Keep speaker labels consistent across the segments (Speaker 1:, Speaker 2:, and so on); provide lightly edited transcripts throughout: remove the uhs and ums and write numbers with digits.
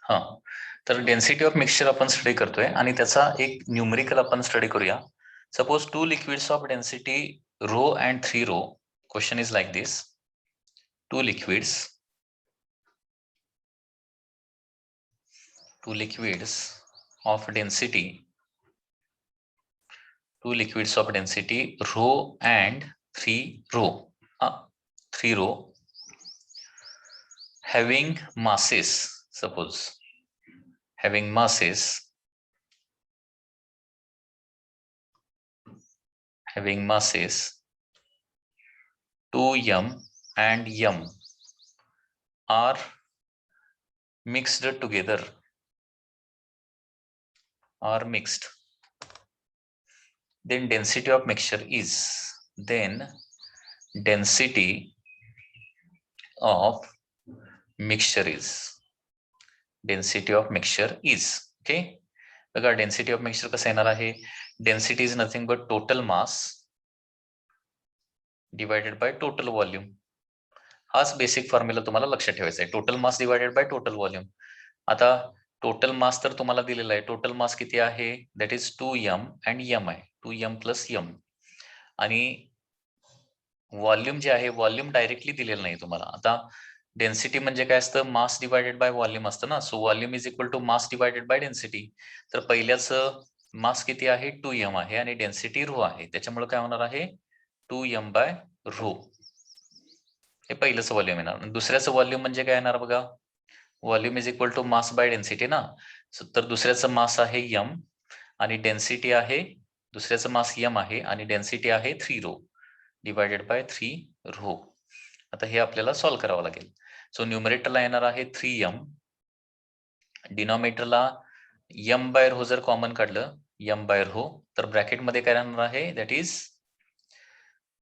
Speaker 1: हा, तर density of mixture आपण स्टडी करतोय आणि त्याचा एक न्यूमरिकल आपण स्टडी करूया. Suppose 2 liquids of density rho and 3 rho. Question is like this: 2 liquids of density, 2 liquids of density rho and 3 rho, 3 rho having masses, suppose having masses 2m and m are mixed together, then density of mixture is okay. बघा density of mixture कसं येणार आहे, density is nothing but total mass divided by total volume. हाच basic formula तुम्हाला लक्षात ठेवायचा आहे, total mass divided by total volume. आता टोटल मास तर तुम्हाला दिलेला आहे, टोटल मास किती आहे, that is 2m and m आहे, 2m प्लस m. आणि व्हॉल्यूम जे आहे, व्हॉल्यूम डायरेक्टली दिलेलं नाही तुम्हाला. आता डेन्सिटी म्हणजे काय असतं, मास डिवायडेड बाय व्हॉल्यूम असतं ना. So volume is equal to mass divided by density. तर पहिल्याच मास किती आहे, 2m आहे आणि डेन्सिटी रो आहे, त्याच्यामुळे काय होणार आहे 2m बाय रो. हे पहिलंच व्हॉल्यूम येणार. दुसऱ्याचं व्हॉल्यूम म्हणजे काय येणार बघा, volume is equal to mass by density ना. तर दुसऱ्याचं मास आहे m आणि डेन्सिटी आहे, दुसऱ्याचं मास m आहे आणि डेन्सिटी आहे 3 रो डिवायडेड बाय 3 रो. आता हे आपल्याला सॉल्व्ह करावं लागेल. सो न्यूमरेटरला येणार आहे 3m, डिनॉमिनेटरला m बाय रो जर कॉमन काढलं, m बाय रो, तर ब्रॅकेट मध्ये काय राहणार आहे, that is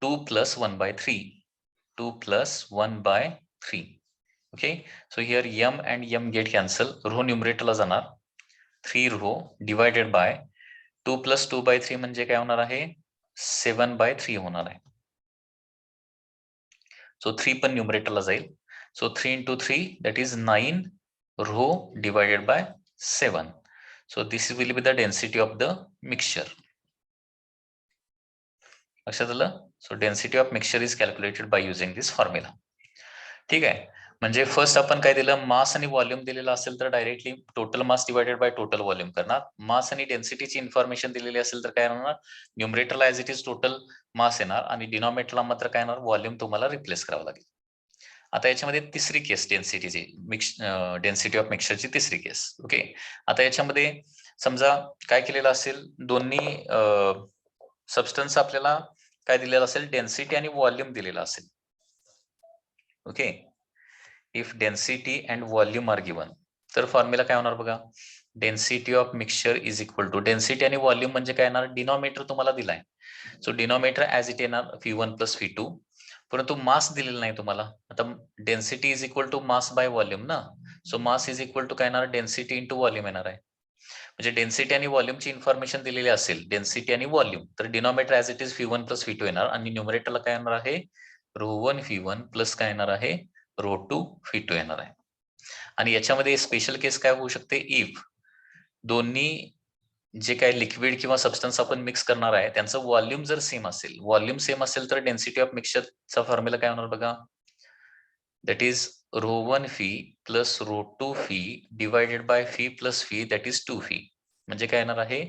Speaker 1: 2 plus 1 by 3, 2 plus 1 by 3. Okay, so here m and m get cancel, rho न्यूमरेटरला जाणार, 3 rho divided by 2 plus 2 by 3 म्हणजे काय होणार आहे, 7 बाय 3 होणार आहे. सो 3 पण न्यूमरेटरला जाईल. So 3 into 3 that is 9 rho divided by 7. So this will be the density of the mixture. लक्षात आलं? So density of mixture is calculated by using this formula. ठीक आहे, म्हणजे फर्स्ट आपण काय दिलं, मास आणि व्हॉल्यूम दिलेला असेल तर directly total mass divided by total volume करणार. मास आणि डेन्सिटीची इन्फॉर्मेशन दिलेली असेल तर काय होणार, न्यूमरेटरला as it is total mass येणार आणि डिनॉमिनेटरला मात्र काय येणार, व्हॉल्यूम तुम्हाला रिप्लेस करावं लागेल. आता याच्यामध्ये तिसरी केस डेन्सिटीची, डेन्सिटी ऑफ मिक्सचरची तिसरी केस. ओके, आता याच्यामध्ये समजा काय केलेलं असेल, दोन्ही सबस्टन्स आपल्याला काय दिलेलं असेल, डेन्सिटी आणि व्हॉल्यूम दिलेला असेल. Okay, if density and volume are given, तर फॉर्म्युला काय होणार बघा, density of mixture is equal to, density आणि व्हॉल्यूम म्हणजे काय येणार, डिनॉमिनेटर तुम्हाला दिलाय. सो डिनॉमिनेटर ऍज इट येणार V1 प्लस V2, परंतु मास दिलेला नाही तुम्हाला. आता density is equal to mass by volume ना. So mass is equal to काय येणार, डेन्सिटी इंटू व्हॉल्यूम येणार आहे. म्हणजे डेन्सिटी आणि व्हॉल्यूमची इन्फॉर्मेशन दिलेली असेल, डेन्सिटी आणि व्हॉल्यूम, तर denominator as it is V1 plus V2 येणार आणि न्यूमरेटरला काय येणार आहे, ρ1 V1 प्लस काय येणार आहे, ρ2 V2 येणार आहे. आणि याच्यामध्ये स्पेशल केस काय होऊ शकते, इफ दोन्ही जे काही लिक्विड किंवा सबस्टन्स आपण मिक्स करणार आहे त्यांचं व्हॉल्यूम जर सेम असेल, व्हॉल्यूम सेम असेल तर डेन्सिटी ऑफ मिक्सचरचा फॉर्म्युला काय होणार बघा, that is ρ1 φ plus ρ2 φ divided by φ plus φ that is 2 φ. म्हणजे काय येणार आहे,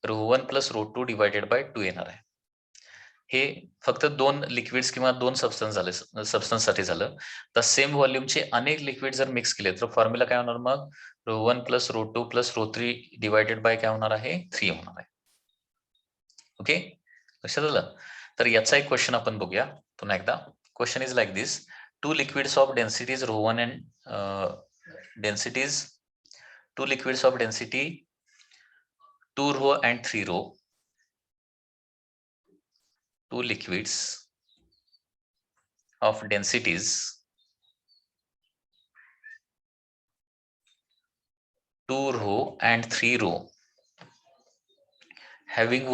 Speaker 1: ρ1 प्लस ρ2 डिवायडेड बाय 2 येणार आहे. हे फक्त दोन लिक्विड्स किंवा दोन सबस्टन्स झाले, सबस्टन्स साठी झालं. तर सेम व्हॉल्यूमचे अनेक लिक्विड जर मिक्स केले तर फॉर्म्युला काय होणार मग, ρ1 प्लस ρ2 प्लस ρ3 डिवायडेड बाय काय होणार आहे, 3 होणार आहे. ओके, लक्षात आलं? तर याचा एक क्वेश्चन आपण बघूया पुन्हा एकदा. Question is like this, two liquids of densities ρ1 and densities, two liquids of density 2 rho and 3 rho, two liquids of densities 2 rho and 3 rho having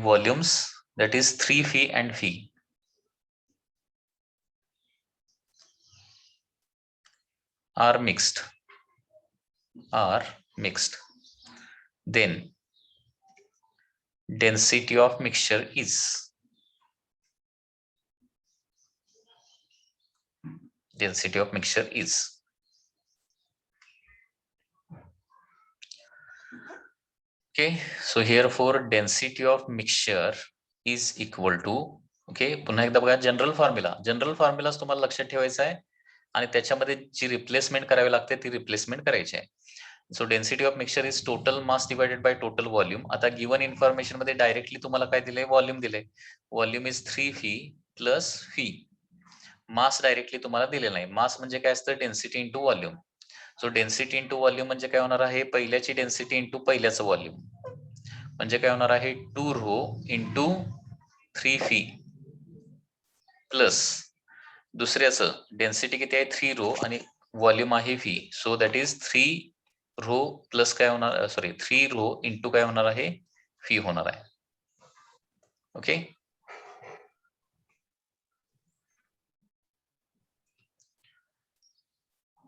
Speaker 1: volumes that is 3 phi and phi. are mixed, then density of mixture is okay. So here for density of mixture is equal to okay. पुन्हा एकदा बघा general formula तुम्हाला लक्षात ठेवायचा आहे आणि त्याच्यामध्ये जी replacement करावी लागते ती रिप्लेसमेंट करायची आहे. So density of mixture is total mass divided by total volume. आता गिवन इन्फॉर्मेशन मध्ये डायरेक्टली तुम्हाला काय दिले, व्हॉल्यूम दिले. Volume is 3 plus fee. Mass directly तुम्हाला दिले नाही. मास म्हणजे काय असतं, density into volume. So density into volume म्हणजे काय होणार आहे, पहिल्याची डेन्सिटी इंटू पहिल्याचं व्हॉल्यूम. म्हणजे काय होणार आहे 2 रो इंटू 3 फी प्लस दुसऱ्याचं डेन्सिटी किती आहे 3 रो आणि व्हॉल्यूम आहे phi. So that is 3 rho plus काय होणार, सॉरी 3 रो इंटू काय होणार आहे, फी होणार आहे. ओके.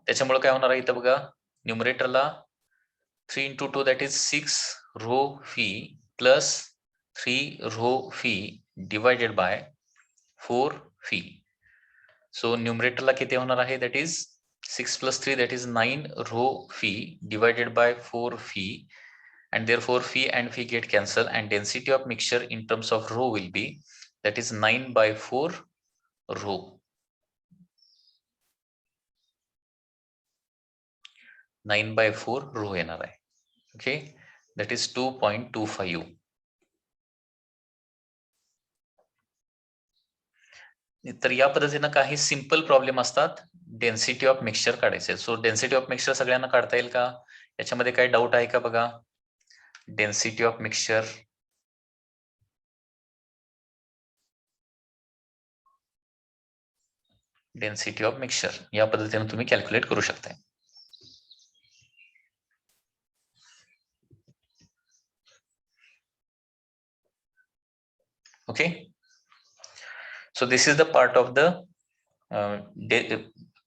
Speaker 1: त्याच्यामुळे काय होणार आहे इथं बघा, न्यूमरेटरला 3 into 2 that is 6 rho phi plus 3 rho phi divided by 4 phi. So न्यूमरेटरला किती होणार आहे, that is 6 plus 3 that is 9 row phi divided by 4 phi, and therefore phi and phi get cancelled and density of mixture in terms of row will be that is 9 by 4 row. 9 by 4 row येणार आहे. Okay, that is 2.25. तर या पद्धतीने काही simple problem असतात density of mixture काढायचे. So density of mixture सगळ्यांना काढता येईल का, याच्यामध्ये काही डाऊट आहे का बघा. डेन्सिटी ऑफ मिक्सचर या पद्धतीने तुम्ही कॅल्क्युलेट करू शकता. Okay. So this is the part of the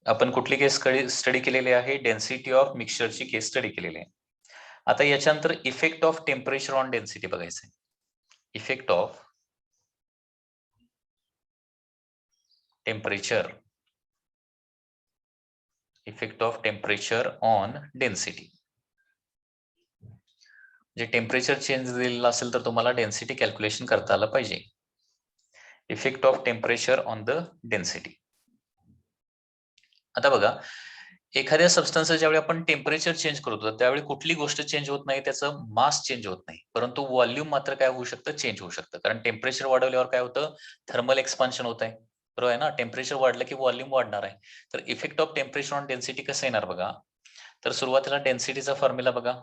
Speaker 1: आपण कुठली केस स्टडी केलेली आहे, डेन्सिटी ऑफ मिक्सचरची केस स्टडी केलेली आहे. आता याच्यानंतर effect of temperature on density बघायचं आहे. Effect of temperature on density. जे टेम्परेचर चेंज दिलेलं असेल तर तुम्हाला डेन्सिटी कॅल्क्युलेशन करता आलं पाहिजे. Effect of temperature on the density. आता बघा, एखाद्या सबस्टन्सचं ज्यावेळी आपण टेम्परेचर चेंज करतो त्यावेळी कुठली गोष्ट चेंज होत नाही, त्याचं मास चेंज होत नाही, परंतु व्हॉल्यूम मात्र काय होऊ शकतं, चेंज होऊ शकतं. कारण टेम्परेचर वाढवल्यावर काय होतं, थर्मल एक्सपान्शन होत आहे, बरोबर आहे ना. टेम्परेचर वाढलं की व्हॉल्यूम वाढणार आहे. तर effect of temperature on density कसं येणार बघा. तर सुरुवातीला डेन्सिटीचा फॉर्म्युला बघा.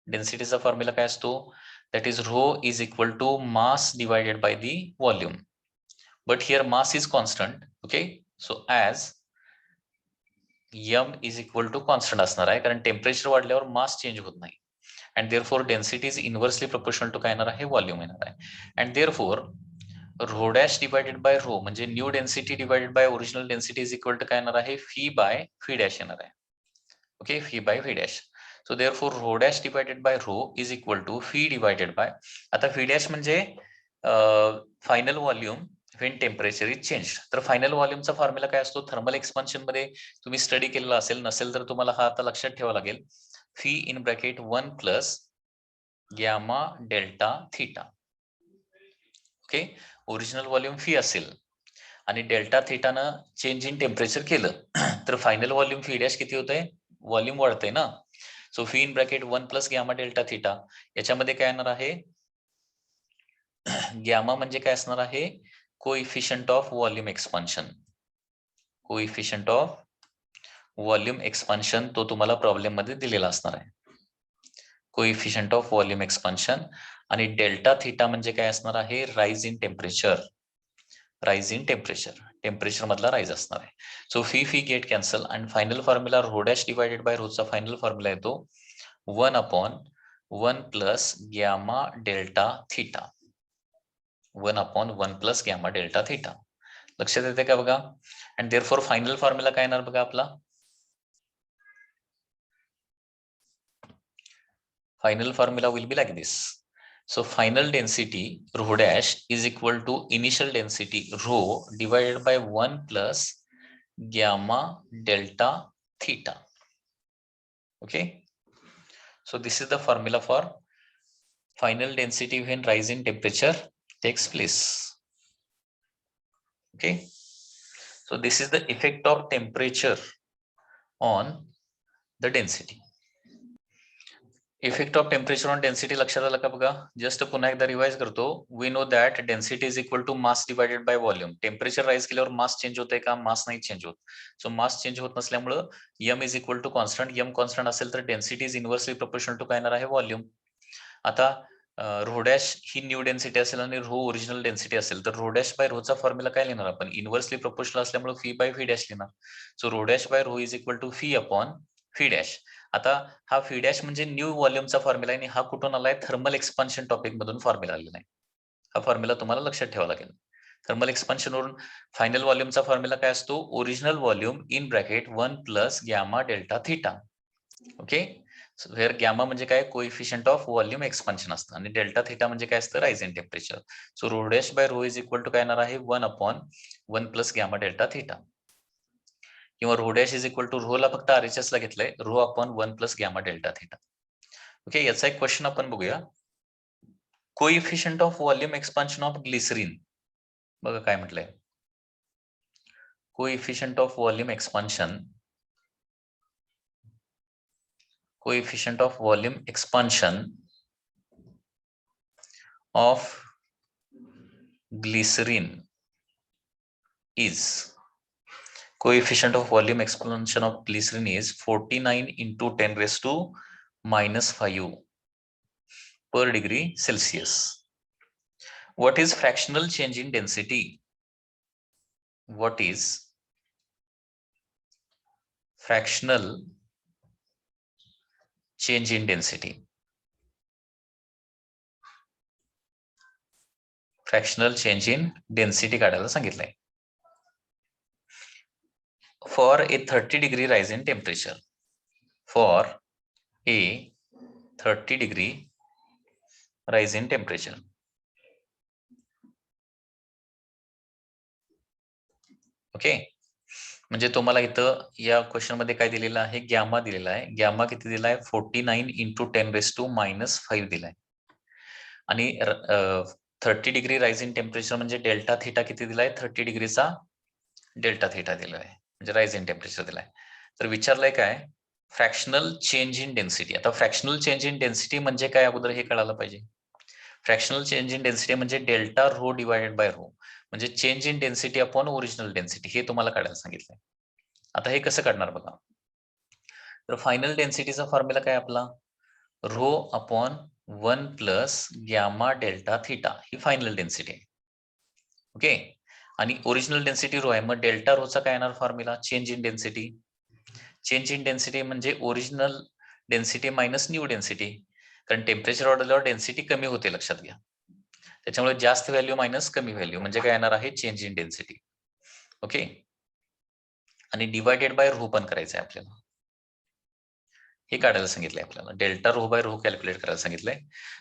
Speaker 1: डेन्सिटीचा फॉर्म्युला काय असतो, that is rho is equal to mass divided by the volume. But here mass is constant. Okay. So as m is equal to constant असणार आहे, कारण टेम्परेचर वाढल्यावर मास चेंज होत नाही. And therefore density is inversely proportional to काय येणार आहे, volume येणार आहे. And therefore rho dash divided by rho म्हणजे new density divided by original density is equal to काय येणार आहे, फी बाय फी डॅश येणार आहे. Okay, phi by phi dash. So therefore rho dash divided by rho is equal to phi divided by, आता phi dash म्हणजे final volume when temperature is change. तर final व्हॉल्यूमचा formula काय असतो, thermal expansion मध्ये तुम्ही स्टडी केलेला असेल, नसेल तर तुम्हाला हा आता लक्षात ठेवावा लागेल. Fee in bracket 1 plus gamma delta theta. Okay, original volume fee असेल आणि डेल्टा थिटानं चेंज इन टेम्परेचर केलं तर फायनल व्हॉल्यूम फी डॅश किती होतंय, व्हॉल्यूम वाढतंय ना. So phi in bracket 1 plus gamma delta theta, याच्यामध्ये काय येणार आहे, गॅमा म्हणजे काय असणार आहे, coefficient of volume expansion. Coefficient of volume expansion तो तुम्हाला प्रॉब्लेम मध्ये दिलेला असणार आहे. Coefficient of volume expansion. आणि डेल्टा थिटा म्हणजे काय असणार आहे, राईज इन टेम्परेचर. टेम्परेचर मधला राईज असणार आहे. सो फी गेट कॅन्सल आणि final formula rho dash divided by रोचा फायनल फॉर्म्युला येतो 1/1 plus gamma delta theta. 1/1 plus gamma delta theta. लक्षात येते का बघा. अँड देअरफॉर फायनल फॉर्म्युला काय येणार बघा आपला. Final formula will be like this. So final density rho dash is equal to initial density rho divided by 1 plus gamma delta theta. Okay. So this is the formula for final density when rise in temperature takes place. Okay. So this is the effect of temperature on the density. Effect of temperature on density लक्षात आलं का बघा. Just पुन्हा एकदा revise करतो. We know that density is equal to mass divided by volume. Temperature rise केल्यावर mass change होतंय का. मास नाही चेंज होत. सो मास चेंज होत नसल्यामुळे M is equal to constant. M constant असेल तर density is inversely proportional to काय येणार आहे व्हॉल्यूम. आता रो डॅश ही न्यू डेन्सिटी असेल आणि रो ओरिजिनल डेन्सिटी असेल तर रो डॅश बाय रोचा फॉर्म्युला काय लिहिणार आपण. इन्व्हर्सली प्रोपोर्शनल असल्यामुळे फी बाय फी डॅश लिहिणार. So rho dash by rho is equal to phi upon phi dash. आता हा फी डॅश म्हणजे न्यू व्हॉल्यूमचा फॉर्म्युला आहे आणि हा कुठून आलाय थर्मल एक्सपान्शन टॉपिक मधून फॉर्म्युला आलेला आहे. हा फॉर्म्युला तुम्हाला लक्षात ठेवावा लागेल. थर्मल एक्सपान्शन वरून फायनल व्हॉल्यूमचा फॉर्म्युला काय असतो. Original volume in bracket 1 plus gamma delta theta. Okay. So hair gamma म्हणजे काय कोइफिशियंट ऑफ व्हॉल्यूम एक्सपान्शन असतं आणि डेल्टा थिटा म्हणजे काय असतं rise in temperature. So rho dash by rho is equal to काय येणार आहे 1 upon 1 plus gamma delta theta. किंवा rho dash is equal to rho ला फक्त RHS ला घेतलंय rho upon 1 plus gamma delta theta. Okay. याचा एक क्वेश्चन आपण बघूया. Coefficient of volume expansion of glycerin. बघा काय म्हटलंय. Coefficient of volume expansion of glycerin is coefficient of volume expansion of glycerin is 49 into 10 raised to minus 5 per degree Celsius. What is fractional change in density? What is fractional change in density? Fractional change in density काढायला सांगितलंय. For a 30 degree rise in temperature. For a 30 degree rise in temperature. Okay. म्हणजे तुम्हाला इथं या question मध्ये काय दिलेलं आहे गॅमा दिलेला आहे. गॅमा किती दिलाय 49 इंटू 10 रेस टू मायनस 5 दिलाय. आणि 30 डिग्री राइज इन टेम्परेचर म्हणजे डेल्टा थिटा किती दिलाय 30 डिग्रीचा डेल्टा थिटा दिलाय म्हणजे राइज इन टेम्परेचर दिलाय. तर विचारलंय काय फ्रॅक्शनल चेंज इन डेन्सिटी. आता फ्रॅक्शनल चेंज इन डेन्सिटी म्हणजे काय अगोदर हे कळायला पाहिजे. फ्रॅक्शनल चेंज इन डेन्सिटी म्हणजे delta rho divided by rho म्हणजे change in density upon original density हे तुम्हाला काढायला सांगितलंय. आता हे कसं काढणार बघा. तर फायनल डेन्सिटीचा फॉर्म्युला काय आपला rho upon 1 plus gamma delta theta ही फायनल डेन्सिटी आहे. ओके. आणि ओरिजिनल डेन्सिटी रो आहे मग डेल्टा रोचा काय येणार formula change in density. Change in density म्हणजे original density minus new density. कारण टेम्परेचर वाढल्यावर डेन्सिटी कमी होते लक्षात घ्या. त्याच्यामुळे जास्त व्हॅल्यू मायनस कमी व्हॅल्यू म्हणजे काय येणार आहे चेंज इन डेन्सिटी. ओके. आणि डिवायडेड बाय रो पण करायचं आहे आपल्याला. हे काढायला सांगितलंय आपल्याला delta rho by rho calculate करायला सांगितलंय.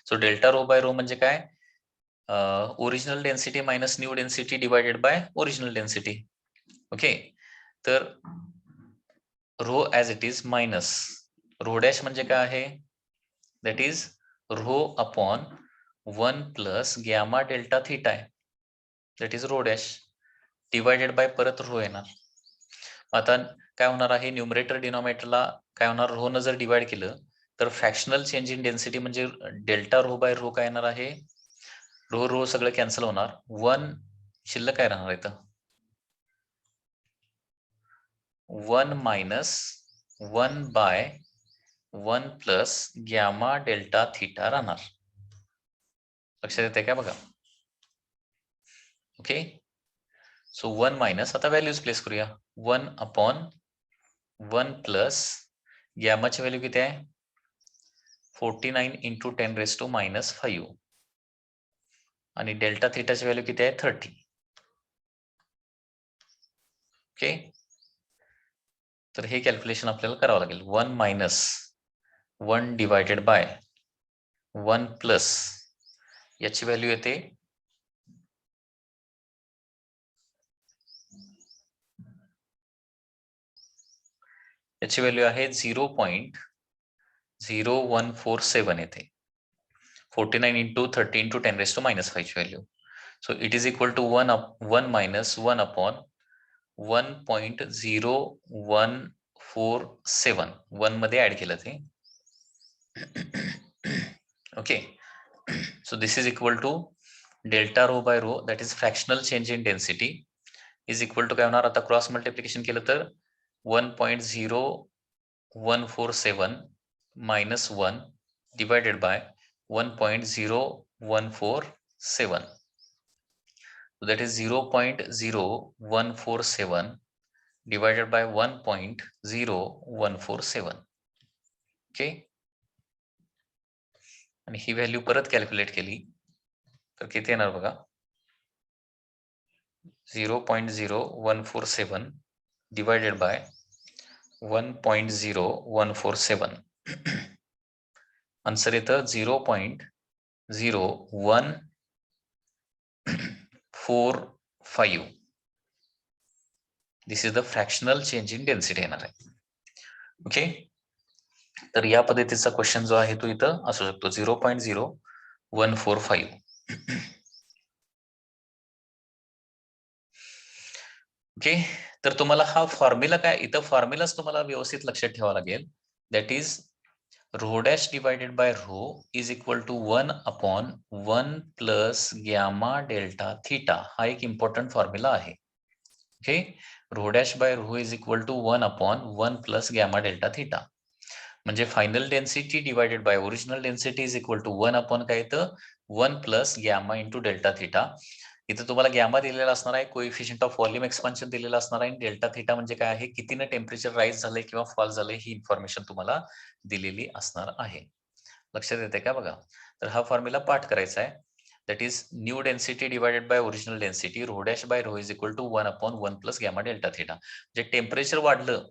Speaker 1: So delta rho by rho म्हणजे काय original density minus new density divided by original density. Okay. तर rho as it is minus rho dash म्हणजे काय आहे that is rho upon 1 plus gamma delta theta आहे that is rho dash divided bye परत row येणार. आता काय होणार आहे न्यूमरेटर डिनॉमिनेटरला काय होणार रो न जर डिवाइड केलं तर फ्रॅक्शनल चेंज इन डेन्सिटी म्हणजे डेल्टा रो बाय रो काय येणार आहे रो रो सगळं कॅन्सल होणार 1 शिल्लक काय राहणार इथं 1 minus 1 by 1 plus gamma delta theta राहणार. लक्षात येते का बघा. ओके. सो 1 मायनस आता व्हॅल्यूज प्लेस करूया 1 अपॉन 1 प्लस गॅमाची व्हॅल्यू किती आहे 49 इंटू 10 रेस टू मायनस 5 आणि डेल्टा थिटाची व्हॅल्यू किती आहे 30. ओके, तर हे कॅल्क्युलेशन आपल्याला करावं लागेल. 1 मायनस 1 डिवायडेड बाय 1 प्लस याची व्हॅल्यू येते याची व्हॅल्यू आहे 0.0147 येते. 49 into 30 into 10 raised to minus 5 value. So it is equal to 1 minus 1 upon 1.0147. 1 मध्ये ऍड केलं ते. Okay. So this is equal to delta rho by rho, that is fractional change in density, is equal to काय होणार, आता cross multiplication केलं तर 1.0147 minus 1 divided by 1.0147. So that is 0.0147 divided by 1.0147. Okay. आणि ही value परत calculate केली तर किती येणार बघा, 0.0147 divided by 1.0147. आन्सर येतं 0.0145. This is the fractional change in density येणार आहे. ओके, तर या पद्धतीचा क्वेश्चन जो आहे तो इथं असू शकतो 0.0145. ओके, तर तुम्हाला हा फॉर्म्युला काय, इथं फॉर्म्युलाच तुम्हाला व्यवस्थित लक्षात ठेवावा लागेल. That is rho dash divided by rho is equal to 1 upon 1 plus gamma delta theta. हा एक इम्पॉर्टंट फॉर्म्युला आहे. Okay, rho dash by rho is equal to 1 upon 1 plus gamma delta theta. म्हणजे final density divided by original density is equal to 1 upon काय येतं, 1 plus gamma into delta theta. इथं तुम्हाला gamma दिलेला असणार आहे, coefficient of volume expansion दिलेला असणार आहे, डेल्टा थिटा म्हणजे काय आहे, कितीनं टेम्परेचर राईज झालंय किंवा फॉल झालंय ही इन्फॉर्मेशन तुम्हाला दिलेली असणार आहे. लक्षात येते का बघा. तर हा फॉर्म्युला पाठ करायचा आहे. That is new density divided by original density, rho dash by rho is equal to 1 upon 1 plus gamma delta theta. म्हणजे टेम्परेचर वाढलं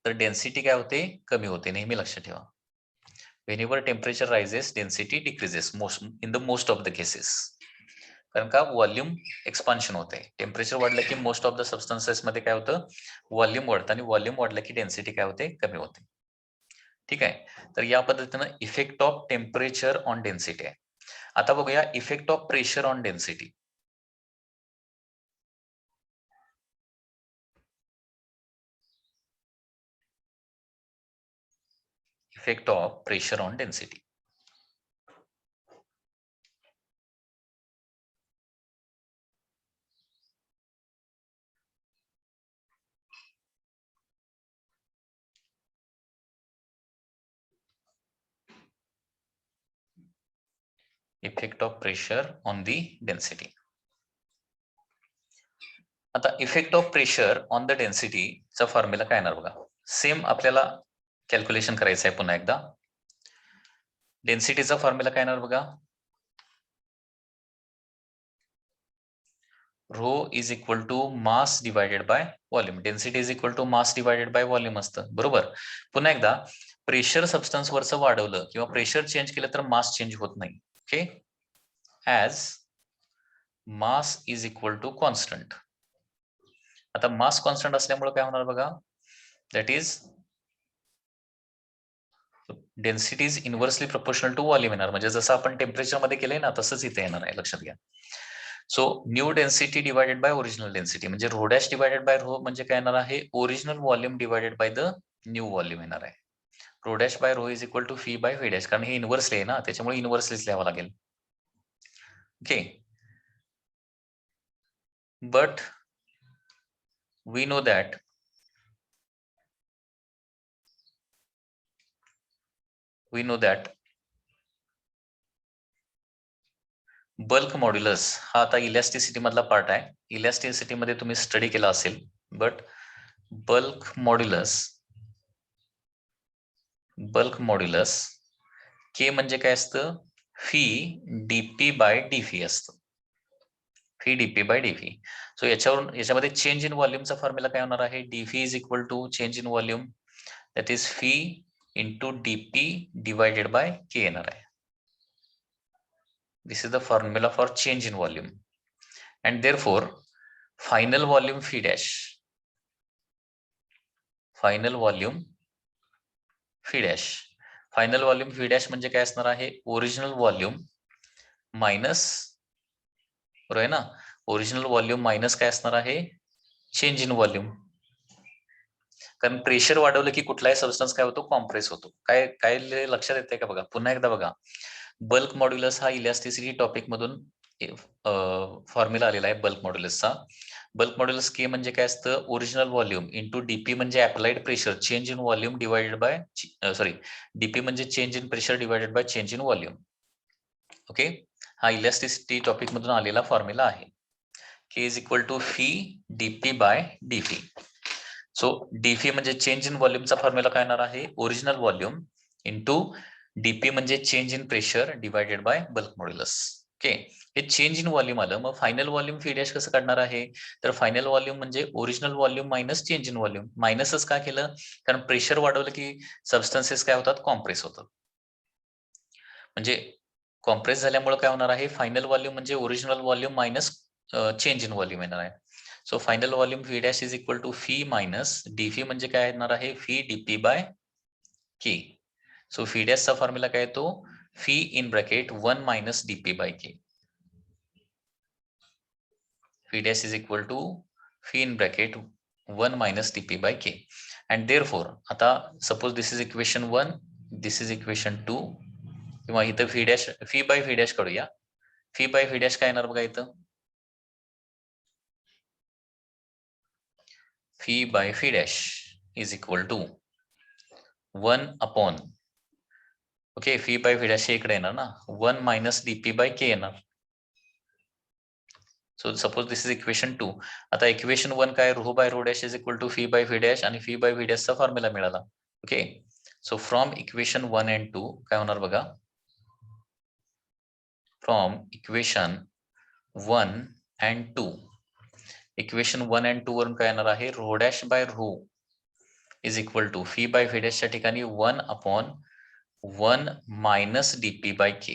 Speaker 1: तर डेन्सिटी काय होते, कमी होते. नेहमी लक्षात ठेवा. Whenever temperature rises density decreases in the most of the cases. कारण का व्हॉल्यूम एक्सपान्शन होते. टेम्परेचर वाढलं की मोस्ट ऑफ द सबस्टन्सेस मध्ये काय होतं, व्हॉल्यूम वाढतं आणि व्हॉल्यूम वाढलं की डेन्सिटी काय होते, कमी होते. ठीक आहे, तर या पद्धतीनं effect of temperature on density आहे. आता बघूया effect of pressure on density. Effect of pressure on density. Effect of pressure on the density. आता effect of pressure on the डेन्सिटीचा फॉर्म्युला काय येणार बघा. सेम आपल्याला कॅल्क्युलेशन करायचं आहे पुन्हा एकदा. डेन्सिटीचा फॉर्म्युला काय येणार बघा, rho is equal to mass divided by volume. Density is equal to mass divided by volume असतं, बरोबर. पुन्हा एकदा प्रेशर सबस्टन्स वरचं वाढवलं किंवा प्रेशर चेंज केलं तर मास चेंज होत नाही. Okay, as mass is equal to constant. आता मास कॉन्स्टंट असल्यामुळे काय होणार बघा, that is density is inversely proportional to volume येणार. म्हणजे जसं आपण टेम्परेचर मध्ये केलंय ना तसंच इथे येणार आहे, लक्षात घ्या. So new density divided by original density म्हणजे rho dash divided by rho म्हणजे काय येणार आहे, original volume divided by the new volume येणार आहे. Rho dash by rho is equal to fee by V dash, कारण हे इन्व्हर्सली आहे ना त्याच्यामुळे इन्व्हर्सलीच लिहावं लागेल. Okay, but we know that bulk modulus हा आता इलॅस्टिसिटी मधला पार्ट आहे. इलॅस्टिसिटी मध्ये तुम्ही स्टडी केला असेल, बट बल्क मॉड्युलस के म्हणजे काय असतं, फी डीपी बाय डीफी असतं. V dP by dV. So याच्यामध्ये चेंज इन व्हॉल्यूमचा फॉर्म्युला काय होणार आहे? DV is equal to change in volume, that is V into dP divided by K येणार आहे. This is the formula for change in volume. And therefore final volume V dash, final volume V dash, final volume V dash म्हणजे काय असणार आहे? Original volume minus, बरोबर आहे ना, original volume minus काय असणार आहे? Change in volume. कारण प्रेशर वाढवलं की कुठलाही सबस्टन्स काय होतो? कॉम्प्रेस होतो. काय काय लक्षात येते का? बघा पुन्हा एकदा बघा. बल्क मॉड्युलस हा इलॅस्टिसिटी टॉपिक मधून फॉर्म्युला आलेला आहे बल्क मॉड्युलसचा. बल्क मॉड्युलस के म्हणजे काय असतं? ओरिजिनल व्हॉल्यूम इंटू डीपी म्हणजे applied pressure, change in volume divided by sorry dP म्हणजे change in pressure divided by change in volume. Okay, हा इलॅस्टिसिटी टॉपिक मधून आलेला फॉर्म्युला आहे. K is equal to V dP by dV. So dV म्हणजे change in व्हॉल्यूमचा formula काय येणार आहे? ओरिजिनल व्हॉल्यूम इंटू डीपी म्हणजे change in pressure divided by bulk modulus. Okay, हे चेंज इन व्हॉल्यूम आलं. मग फायनल व्हॉल्यूम फी डॅश कसं काढणार आहे? तर फायनल व्हॉल्यूम म्हणजे original volume minus change in volume. मायनसच का केलं? कारण प्रेशर वाढवलं की सबस्टन्सेस काय होतात? कॉम्प्रेस होतात. म्हणजे कॉम्प्रेस झाल्यामुळे काय होणार आहे? फायनल व्हॉल्यूम म्हणजे original volume minus change in volume येणार आहे. So final volume V dash is equal to V minus dV म्हणजे काय येणार आहे? V dP by K. So V डॅशचा फॉर्म्युला काय येतो? V in bracket 1 minus DP by K. V dash is equal to V in bracket 1 minus DP by K. And therefore आता suppose this is equation 1, this is equation 2, किंवा इथं phi dash, phi by phi dash काढूया. Phi by phi dash काय येणार बघा इथं? Phi by phi dash is equal to 1 upon, okay, phi by phi dash इकडे येणार ना, 1 मायनस डीपी बाय के येणार. So suppose this is equation 2. आता इक्वेशन 1 काय? Rho by rho dash is equal to fee by phi dash, आणि phi by phi डॅशचा formula मिळाला. Okay, so from equation 1 and 2 काय होणार बघा? From equation 1 and 2, equation 1 and 2 वरून काय येणार आहे? Rho dash by rho is equal to fee by V डॅशच्या ठिकाणी 1 upon 1 minus DP by K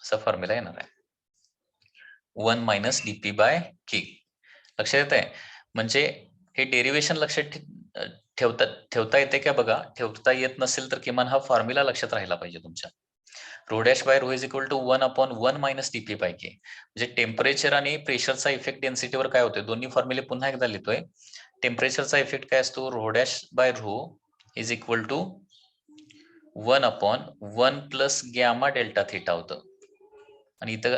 Speaker 1: असा फॉर्म्युला येणार आहे. 1 मायनस डीपी बाय के. लक्षात येत आहे? म्हणजे हे डेरिव्हेशन लक्षात ठेवता येते का बघा? ठेवता येत नसेल तर किमान हा फॉर्म्युला लक्षात राहिला पाहिजे तुमच्या. Rho dash by rho is equal to 1 upon 1 minus DP by K. म्हणजे टेम्परेचर आणि प्रेशरचा इफेक्ट डेन्सिटीवर काय होतोय? दोन्ही फॉर्म्युले पुन्हा एकदा लिहितोय. टेम्परेचरचा इफेक्ट काय असतो? Rho dash by rho is equal to 1 upon 1 plus gamma delta theta होतं. आणि इथं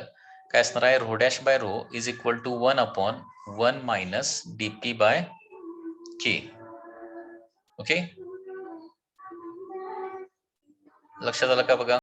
Speaker 1: काय असणार आहे? Rho dash by rho is equal to 1 upon 1 minus DP by K. Okay, लक्षात आलं का बघा?